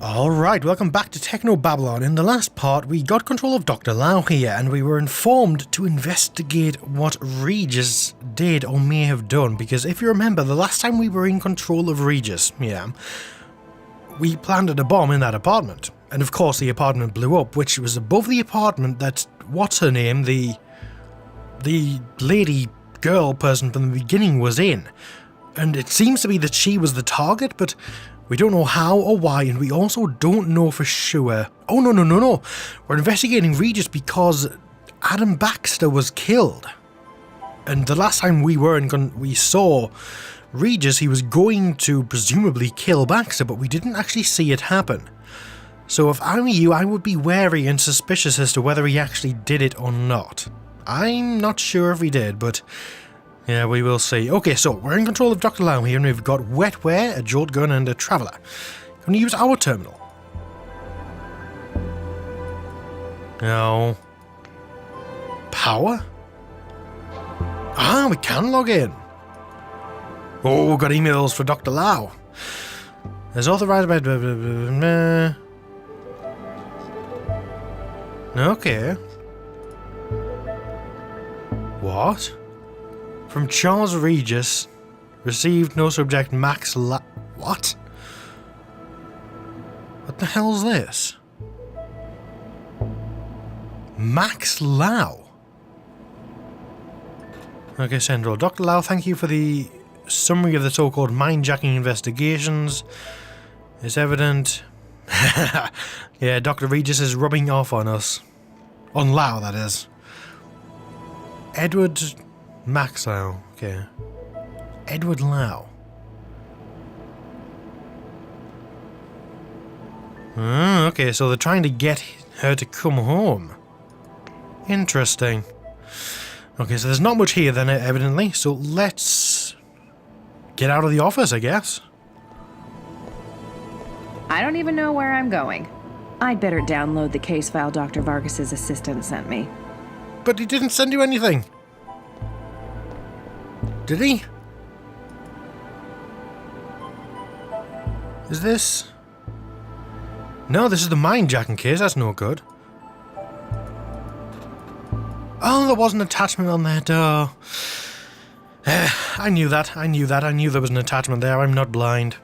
Alright, welcome back to Technobabylon. In the last part, we got control of Dr. Lau here, and we were informed to investigate what Regis did or may have done, because if you remember, the last time we were in control of Regis, we planted a bomb in that apartment. And of course the apartment blew up, which was above the apartment that, what's her name, the lady, girl person from the beginning was in. And it seems to be that she was the target, but we don't know how or why, and we also don't know for sure. Oh, no. We're investigating Regis because Adam Baxter was killed. And the last time we saw Regis, he was going to presumably kill Baxter, but we didn't actually see it happen. So if I were you, I would be wary and suspicious as to whether he actually did it or not. I'm not sure if he did, but yeah, we will see. Okay, so we're in control of Dr. Lau here, and we've got wetware, a jolt gun, and a traveller. Can we use our terminal? No. Power? Ah, we can log in. Oh, we've got emails for Dr. Lau. There's authorized by... Okay. What? From Charles Regis. Received no subject Max La... What? What the hell's this? Max Lau. Okay, Central. Dr. Lau, thank you for the summary of the so-called mind-jacking investigations. It's evident... Yeah, Dr. Regis is rubbing off on us. On Lau, that is. Edward Max Lau. Okay. Edward Lau. Okay, so they're trying to get her to come home. Interesting. Okay, so there's not much here then, evidently, so let's get out of the office, I guess. I don't even know where I'm going. I'd better download the case file Dr. Vargas's assistant sent me. But he didn't send you anything. Did he? Is this... No, this is the mind-jacking case, that's no good. Oh, there was an attachment on there, duh. I knew that, I knew there was an attachment there, I'm not blind.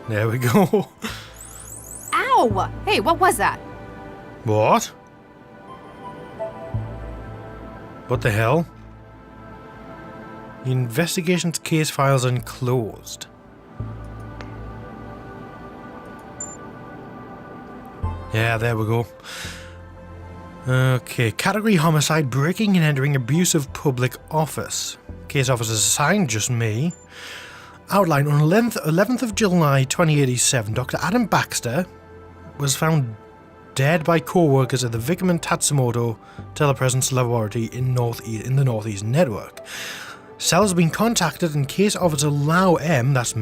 There we go. Ow! Hey, what was that? What? What the hell? The investigation's case files unclosed. Yeah, there we go. Okay, category homicide, breaking and entering abusive public office. Case officers assigned, just me. Outline, on 11th of July 2087, Dr. Adam Baxter was found dead by co-workers at the Vickerman Tatsumoto Telepresence Laboratory in the Northeast Network. Cell has been contacted and case officer Lau M, that's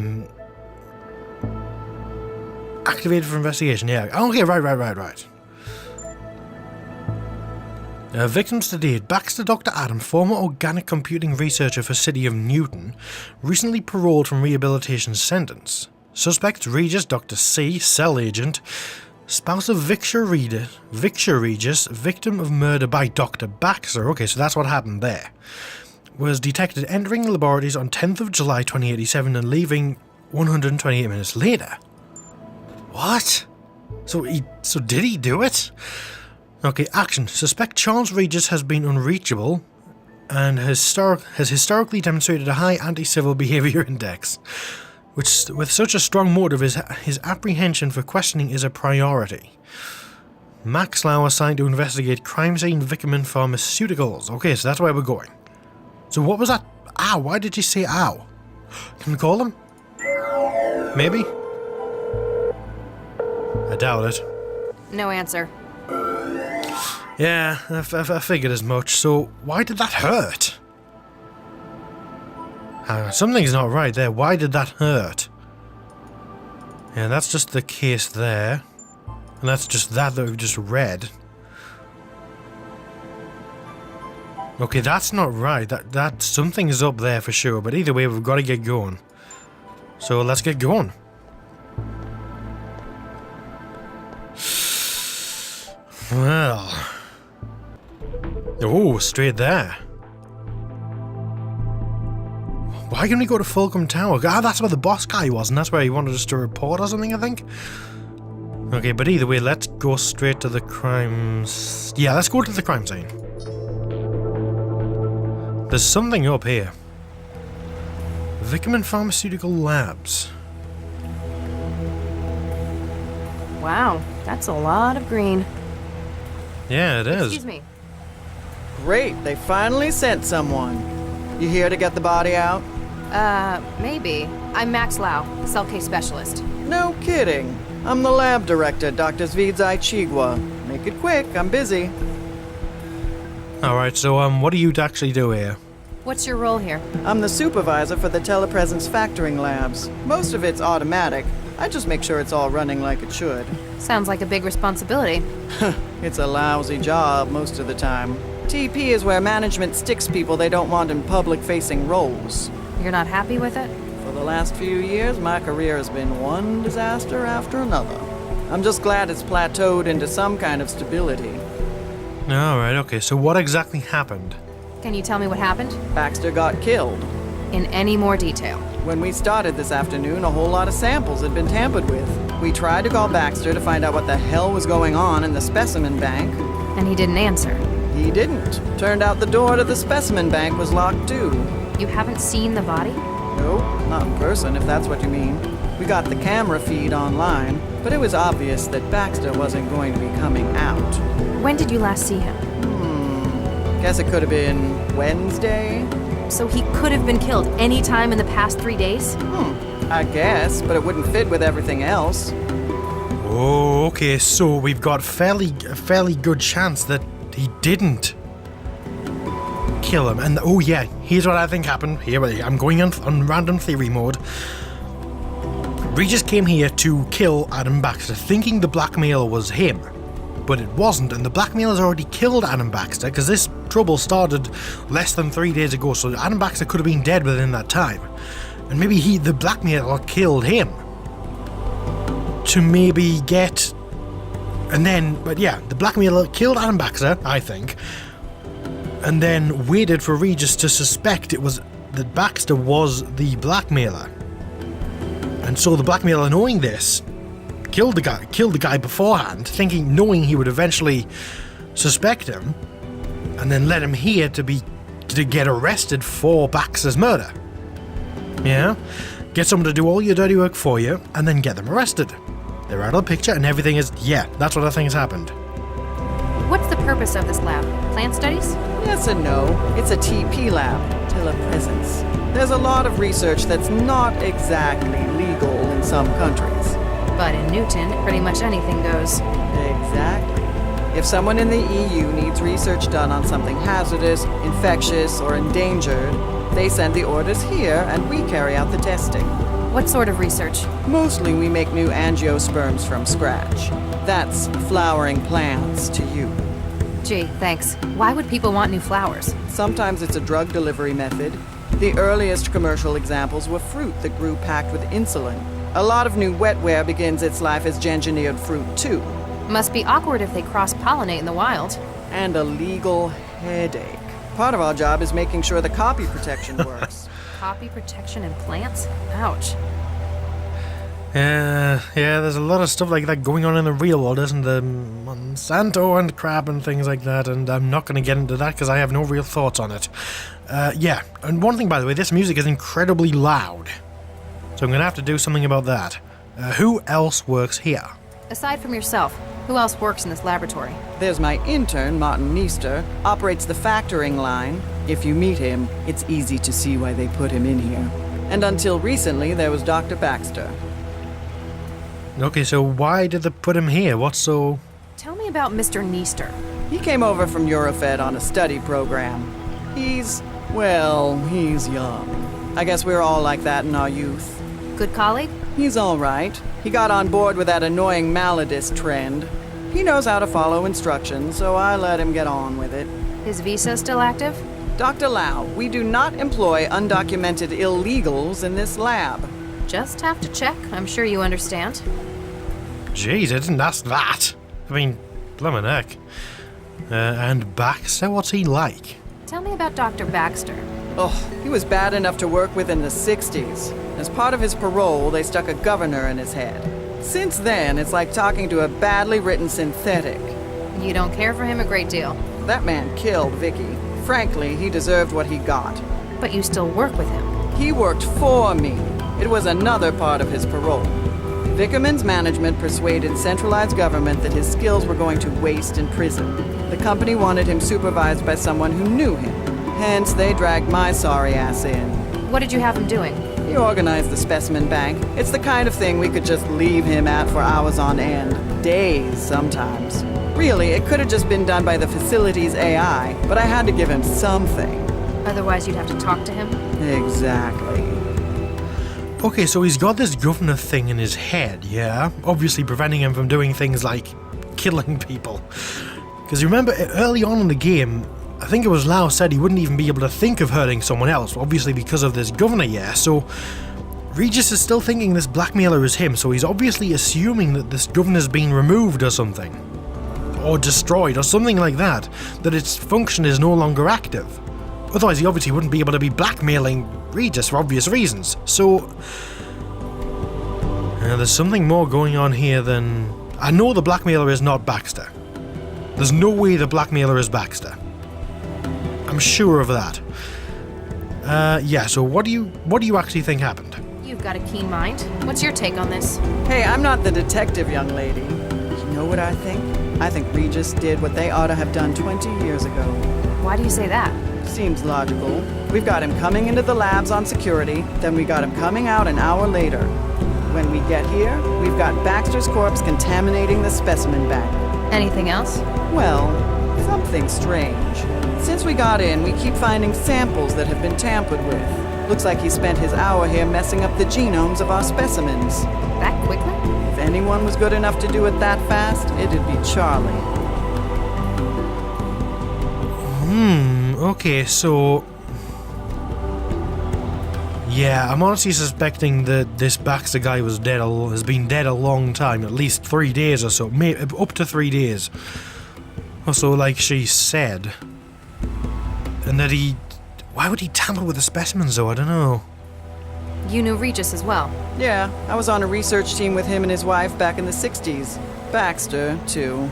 activated for investigation, yeah. Okay, right. Victims to date, Baxter Dr. Adam, former organic computing researcher for City of Newton, recently paroled from rehabilitation sentence. Suspects Regis Dr. C, cell agent, spouse of Victor Regis, victim of murder by Dr. Baxter, okay, so that's what happened there, was detected entering laboratories on 10th of July 2087 and leaving 128 minutes later. What? So did he do it? Okay, action. Suspect Charles Regis has been unreachable and has historically demonstrated a high anti-civil behaviour index, which, with such a strong motive, his apprehension for questioning is a priority. Max Lau assigned to investigate crime scene Vickerman Pharmaceuticals. Okay, so that's where we're going. So what was that? Ow, why did you say ow? Can we call them? Maybe? I doubt it. No answer. Yeah, I figured as much. So, why did that hurt? Something's not right there. Why did that hurt? Yeah, that's just the case there. And that's just that we've just read. Okay, that's not right. That something is up there for sure. But either way, we've got to get going. So, let's get going. Well. Oh, straight there. Why can't we go to Fulcrum Tower? Ah, that's where the boss guy was, and that's where he wanted us to report or something, I think. Okay, but either way, let's go straight to the crimes. Yeah, let's go to the crime scene. There's something up here. Vickerman Pharmaceutical Labs. Wow, that's a lot of green. Yeah, it is. Excuse me. Great, they finally sent someone. You here to get the body out? Maybe. I'm Max Lau, cell case specialist. No kidding. I'm the lab director, Dr. Zvidzai Chigwa. Make it quick, I'm busy. Alright, so what do you actually do here? What's your role here? I'm the supervisor for the telepresence factoring labs. Most of it's automatic. I just make sure it's all running like it should. Sounds like a big responsibility. It's a lousy job most of the time. TP is where management sticks people they don't want in public-facing roles. You're not happy with it? For the last few years, my career has been one disaster after another. I'm just glad it's plateaued into some kind of stability. Alright, okay, so what exactly happened? Can you tell me what happened? Baxter got killed. In any more detail? When we started this afternoon, a whole lot of samples had been tampered with. We tried to call Baxter to find out what the hell was going on in the specimen bank. And he didn't answer. He didn't. Turned out the door to the specimen bank was locked too. You haven't seen the body? Nope, not in person, if that's what you mean. We got the camera feed online, but it was obvious that Baxter wasn't going to be coming out. When did you last see him? Guess it could have been Wednesday? So he could have been killed any time in the past 3 days? I guess, but it wouldn't fit with everything else. Oh, okay, so we've got a fairly good chance that he didn't kill him. And oh yeah, here's what I think happened. Here, I'm going on random theory mode. Regis came here to kill Adam Baxter, thinking the blackmailer was him. But it wasn't, and the blackmailer's already killed Adam Baxter, because this trouble started less than 3 days ago, so Adam Baxter could have been dead within that time. And maybe the blackmailer killed him. To maybe get... And then, but yeah, the blackmailer killed Adam Baxter, I think, and then waited for Regis to suspect that Baxter was the blackmailer. And so the blackmailer, knowing this, killed the guy beforehand, knowing he would eventually suspect him, and then let him here to get arrested for Baxter's murder. Yeah? Get someone to do all your dirty work for you, and then get them arrested. They're out of the picture, and everything is... Yeah, that's what I think has happened. What's the purpose of this lab? Plant studies? Yes and no. It's a TP lab, telepresence. There's a lot of research that's not exactly legal in some countries. But in Newton, pretty much anything goes. Exactly. If someone in the EU needs research done on something hazardous, infectious, or endangered, they send the orders here and we carry out the testing. What sort of research? Mostly we make new angiosperms from scratch. That's flowering plants to you. Gee, thanks. Why would people want new flowers? Sometimes it's a drug delivery method. The earliest commercial examples were fruit that grew packed with insulin. A lot of new wetware begins its life as engineered fruit, too. Must be awkward if they cross-pollinate in the wild. And a legal headache. Part of our job is making sure the copy protection works. Copy protection in plants? Ouch. Yeah, there's a lot of stuff like that going on in the real world, isn't there? Monsanto and crap and things like that, and I'm not going to get into that because I have no real thoughts on it. Yeah, and one thing, by the way, this music is incredibly loud. So I'm going to have to do something about that. Who else works here? Aside from yourself, who else works in this laboratory? There's my intern, Martin Meester, operates the factoring line. If you meet him, it's easy to see why they put him in here. And until recently, there was Dr. Baxter. Okay, so why did they put him here? What's so... Tell me about Mr. Neester. He came over from Eurofed on a study program. He's young. I guess we were all like that in our youth. Good colleague? He's all right. He got on board with that annoying Maladist trend. He knows how to follow instructions, so I let him get on with it. His visa still active? Dr. Lau, we do not employ undocumented illegals in this lab. Just have to check. I'm sure you understand. Jeez, I didn't ask that. I mean, Blimmin' heck. And Baxter, what's he like? Tell me about Dr. Baxter. Oh, he was bad enough to work with in the 60s. As part of his parole, they stuck a governor in his head. Since then, it's like talking to a badly written synthetic. You don't care for him a great deal, That man killed Vicky. Frankly, he deserved what he got. but you still work with him. He worked for me. It was another part of his parole. Vickerman's management persuaded centralized government that his skills were going to waste in prison. The company wanted him supervised by someone who knew him. Hence, they dragged my sorry ass in. What did you have him doing? He organized the specimen bank. It's the kind of thing we could just leave him at for hours on end. Days, sometimes. Really, it could have just been done by the facility's AI, but I had to give him something. Otherwise, you'd have to talk to him? Exactly. Okay, so he's got this governor thing in his head, yeah? Obviously preventing him from doing things like killing people. Because remember, early on in the game, I think it was Lau said he wouldn't even be able to think of hurting someone else, obviously because of this governor, yeah? So Regis is still thinking this blackmailer is him, so he's obviously assuming that this governor's been removed or something. Or destroyed, or something like that. That its function is no longer active. Otherwise he obviously wouldn't be able to be blackmailing Regis for obvious reasons. So there's something more going on here than... I know the blackmailer is not Baxter. There's no way the blackmailer is Baxter. I'm sure of that. Yeah, so what do you actually think happened? You've got a keen mind. What's your take on this? Hey, I'm not the detective, young lady. You know what I think? I think Regis did what they ought to have done 20 years ago. Why do you say that? Seems logical. We've got him coming into the labs on security, then we got him coming out an hour later. When we get here, we've got Baxter's corpse contaminating the specimen bank. Anything else? Well, something strange. Since we got in, we keep finding samples that have been tampered with. Looks like he spent his hour here messing up the genomes of our specimens. That quickly? If anyone was good enough to do it that fast, it'd be Charlie. Okay, so... Yeah, I'm honestly suspecting that this Baxter guy has been dead a long time, at least 3 days or so, up to 3 days. Also, like she said. And that why would he tamper with the specimens though? I don't know. You knew Regis as well. Yeah, I was on a research team with him and his wife back in the 60s. Baxter, too.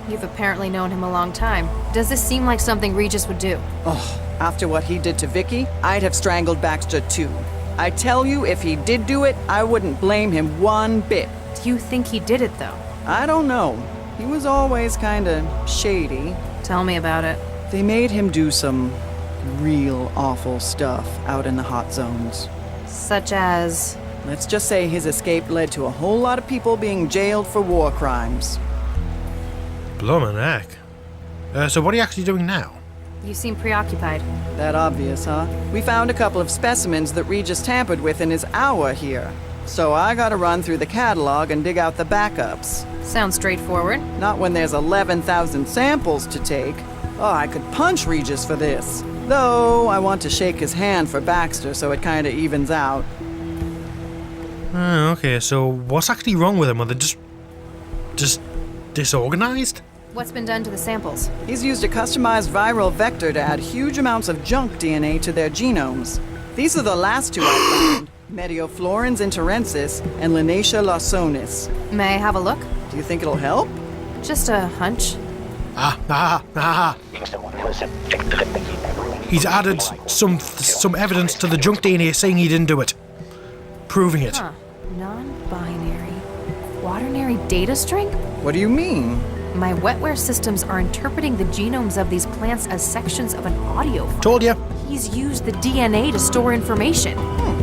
You've apparently known him a long time. Does this seem like something Regis would do? Oh, after what he did to Vicky, I'd have strangled Baxter too. I tell you, if he did do it, I wouldn't blame him one bit. Do you think he did it, though? I don't know. He was always kinda shady. Tell me about it. They made him do some real awful stuff out in the hot zones. Such as... Let's just say his escape led to a whole lot of people being jailed for war crimes. Blummin' heck. So what are you actually doing now? You seem preoccupied. That obvious, huh? We found a couple of specimens that Regis tampered with in his hour here. So I gotta run through the catalog and dig out the backups. Sounds straightforward. Not when there's 11,000 samples to take. Oh, I could punch Regis for this. Though, I want to shake his hand for Baxter so it kinda evens out. Okay, so what's actually wrong with him? Are they just disorganized? What's been done to the samples? He's used a customized viral vector to add huge amounts of junk DNA to their genomes. These are the last two I found. Medioflorins interensis and Linacia lawsonis. May I have a look? Do you think it'll help? Just a hunch. He's added some evidence to the junk DNA saying he didn't do it. Proving it. Huh. Non-binary. Quaternary data string? What do you mean? My wetware systems are interpreting the genomes of these plants as sections of an audio file. Told ya. He's used the DNA to store information.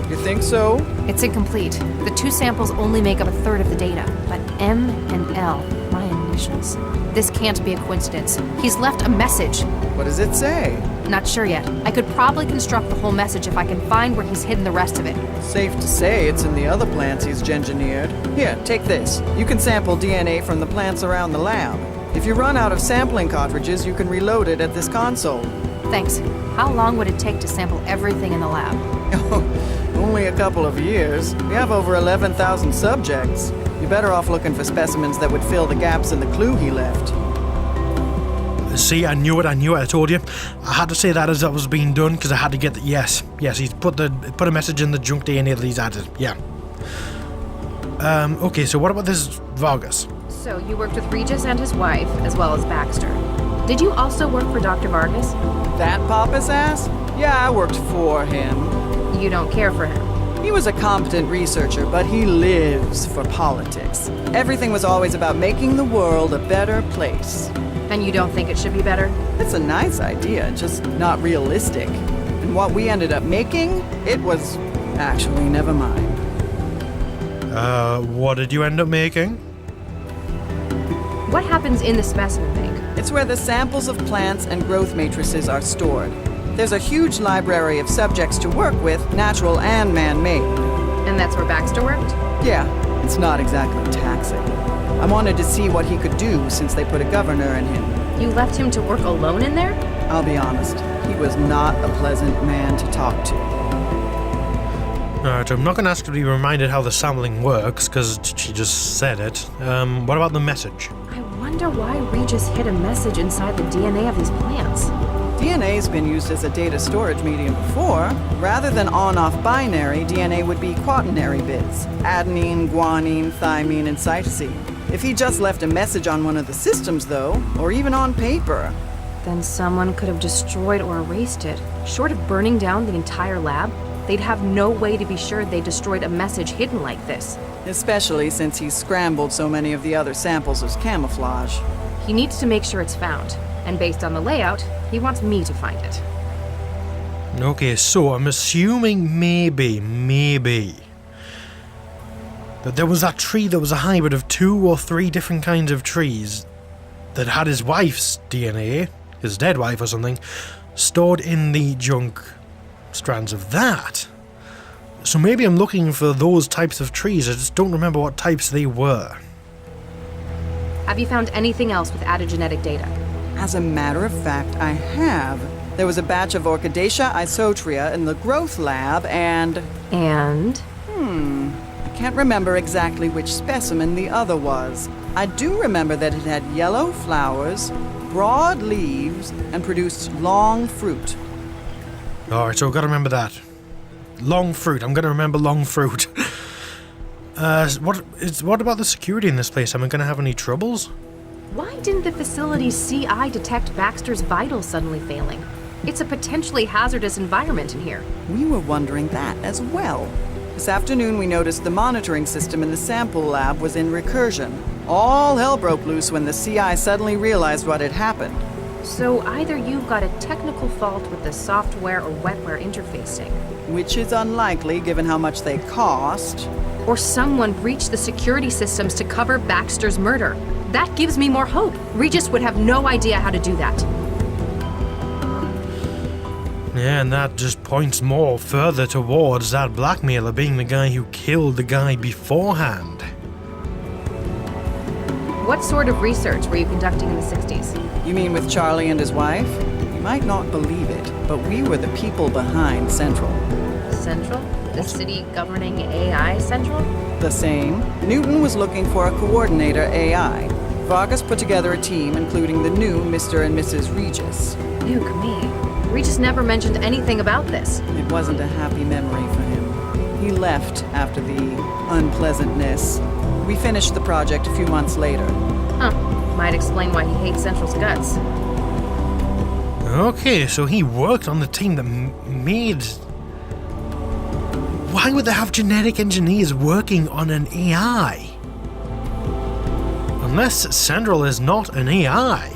You think so? It's incomplete. The two samples only make up a third of the data, but M and L, my initials. This can't be a coincidence. He's left a message. What does it say? Not sure yet. I could probably construct the whole message if I can find where he's hidden the rest of it. Safe to say it's in the other plants he's gengineered. Here, take this. You can sample DNA from the plants around the lab. If you run out of sampling cartridges, you can reload it at this console. Thanks. How long would it take to sample everything in the lab? Only a couple of years. We have over 11,000 subjects. You're better off looking for specimens that would fill the gaps in the clue he left. See, I knew it, I told you. I had to say that as that was being done, because I had to get the... Yes, he's put a message in the junk DNA that he's added, yeah. Okay, so what about this Vargas? So you worked with Regis and his wife, as well as Baxter. Did you also work for Dr. Vargas? That pompous ass? Yeah, I worked for him. You don't care for him. He was a competent researcher, but he lives for politics. Everything was always about making the world a better place. And you don't think it should be better? It's a nice idea, just not realistic. And what we ended up making, it was... Actually, never mind. What did you end up making? What happens in the specimen bank? It's where the samples of plants and growth matrices are stored. There's a huge library of subjects to work with, natural and man-made. And that's where Baxter worked? Yeah, it's not exactly taxing. I wanted to see what he could do since they put a governor in him. You left him to work alone in there? I'll be honest, he was not a pleasant man to talk to. Alright, I'm not going to ask to be reminded how the sampling works, because she just said it. What about the message? I wonder why Regis hid a message inside the DNA of these plants. DNA's been used as a data storage medium before. Rather than on-off binary, DNA would be quaternary bits. Adenine, guanine, thymine, and cytosine. If he just left a message on one of the systems, though, or even on paper... Then someone could have destroyed or erased it. Short of burning down the entire lab, they'd have no way to be sure they destroyed a message hidden like this. Especially since he's scrambled so many of the other samples as camouflage. He needs to make sure it's found. And based on the layout, he wants me to find it. Okay, so I'm assuming maybe, that there was that tree that was a hybrid of 2 or 3 different kinds of trees that had his wife's DNA, his dead wife or something, stored in the junk strands of that. So maybe I'm looking for those types of trees, I just don't remember what types they were. Have you found anything else with added genetic data? As a matter of fact, I have. There was a batch of Orchidaceae isotria in the growth lab, and... And? I can't remember exactly which specimen the other was. I do remember that it had yellow flowers, broad leaves, and produced long fruit. Alright, so I've got to remember that. Long fruit, I'm going to remember long fruit. What about the security in this place? Am I going to have any troubles? Why didn't the facility's CI detect Baxter's vitals suddenly failing? It's a potentially hazardous environment in here. We were wondering that as well. This afternoon we noticed the monitoring system in the sample lab was in recursion. All hell broke loose when the CI suddenly realized what had happened. So either you've got a technical fault with the software or wetware interfacing. Which is unlikely given how much they cost. Or someone breached the security systems to cover Baxter's murder. That gives me more hope. Regis would have no idea how to do that. Yeah, and that just points more further towards that blackmailer being the guy who killed the guy beforehand. What sort of research were you conducting in the 60s? You mean with Charlie and his wife? You might not believe it, but we were the people behind Central. Central? The city governing AI Central? The same. Newton was looking for a coordinator AI. Vargas put together a team, including the new Mr. and Mrs. Regis. Nuke me. Regis never mentioned anything about this. It wasn't a happy memory for him. He left after the unpleasantness. We finished the project a few months later. Huh. Might explain why he hates Central's guts. Okay, so he worked on the team that made... Why would they have genetic engineers working on an AI? Unless Central is not an AI.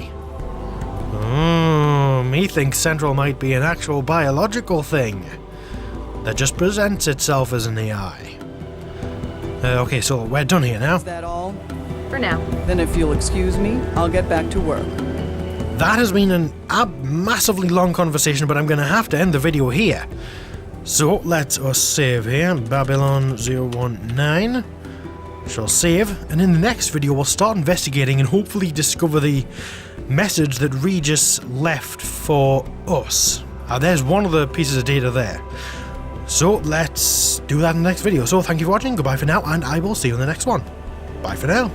Me thinks Central might be an actual biological thing that just presents itself as an AI. Okay, so we're done here now. Is that all? For now. Then if you'll excuse me, I'll get back to work. That has been a massively long conversation, but I'm going to have to end the video here. So let us save here, Babylon 019. Shall save, and in the next video we'll start investigating and hopefully discover the message that Regis left for us. There's one of the pieces of data there. So let's do that in the next video. So thank you for watching, goodbye for now, and I will see you in the next one. Bye for now.